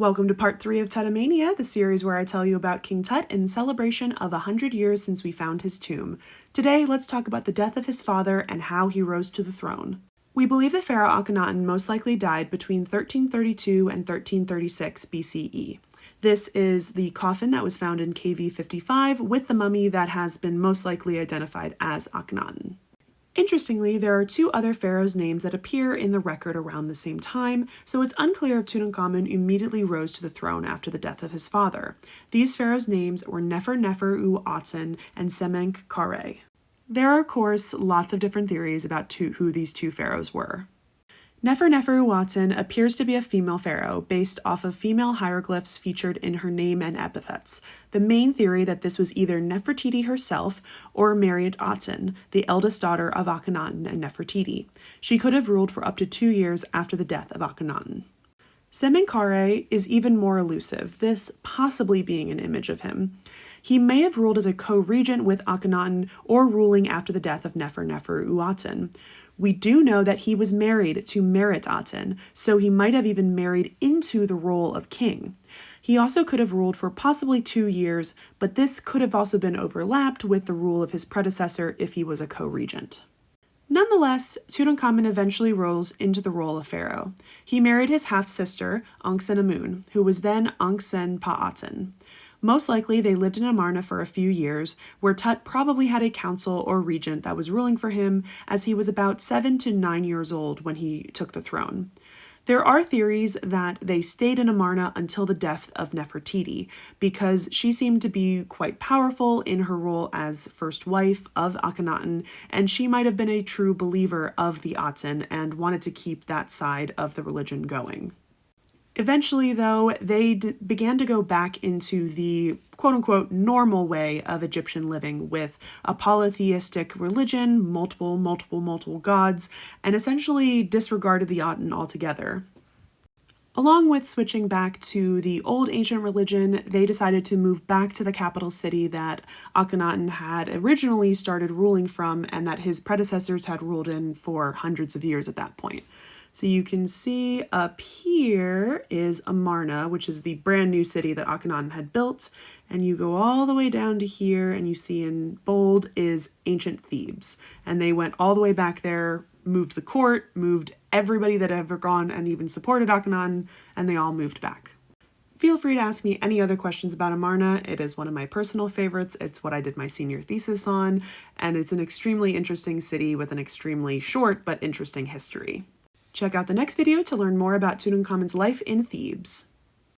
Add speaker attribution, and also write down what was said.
Speaker 1: Welcome to part 3 of Tutomania, the series where I tell you about King Tut in celebration of 100 years since we found his tomb. Today, let's talk about the death of his father and how he rose to the throne. We believe that Pharaoh Akhenaten most likely died between 1332 and 1336 BCE. This is the coffin that was found in KV 55 with the mummy that has been most likely identified as Akhenaten. Interestingly, there are 2 other pharaohs' names that appear in the record around the same time, so it's unclear if Tutankhamun immediately rose to the throne after the death of his father. These pharaohs' names were Nefer-Nefer-U-Aten and Semenk-Kare. There are, of course, lots of different theories about who these 2 pharaohs were. Nefer-Nefer-U-Aten appears to be a female pharaoh based off of female hieroglyphs featured in her name and epithets. The main theory that this was either Nefertiti herself or Mariat Aten, the eldest daughter of Akhenaten and Nefertiti. She could have ruled for up to 2 years after the death of Akhenaten. Semenk-Kare is even more elusive, this possibly being an image of him. He may have ruled as a co-regent with Akhenaten or ruling after the death of Nefer-Nefer-U-Aten. We do know that he was married to Mariat Aten, so he might have even married into the role of king. He also could have ruled for possibly 2 years, but this could have also been overlapped with the rule of his predecessor if he was a co-regent. Nonetheless, Tutankhamun eventually rose into the role of pharaoh. He married his half-sister, Ankhesenamun, who was then Ankhesenpa-Aten. Most likely, they lived in Amarna for a few years, where Tut probably had a council or regent that was ruling for him, as he was about 7 to 9 years old when he took the throne. There are theories that they stayed in Amarna until the death of Nefertiti, because she seemed to be quite powerful in her role as first wife of Akhenaten, and she might have been a true believer of the Aten and wanted to keep that side of the religion going. Eventually, though, they began to go back into the quote-unquote normal way of Egyptian living with a polytheistic religion, multiple gods, and essentially disregarded the Aten altogether. Along with switching back to the old ancient religion, they decided to move back to the capital city that Akhenaten had originally started ruling from and that his predecessors had ruled in for hundreds of years at that point. So you can see up here is Amarna, which is the brand new city that Akhenaten had built. And you go all the way down to here and you see in bold is ancient Thebes. And they went all the way back there, moved the court, moved everybody that had ever gone and even supported Akhenaten, and they all moved back. Feel free to ask me any other questions about Amarna. It is one of my personal favorites. It's what I did my senior thesis on, and it's an extremely interesting city with an extremely short but interesting history. Check out the next video to learn more about Tutankhamun's life in Thebes.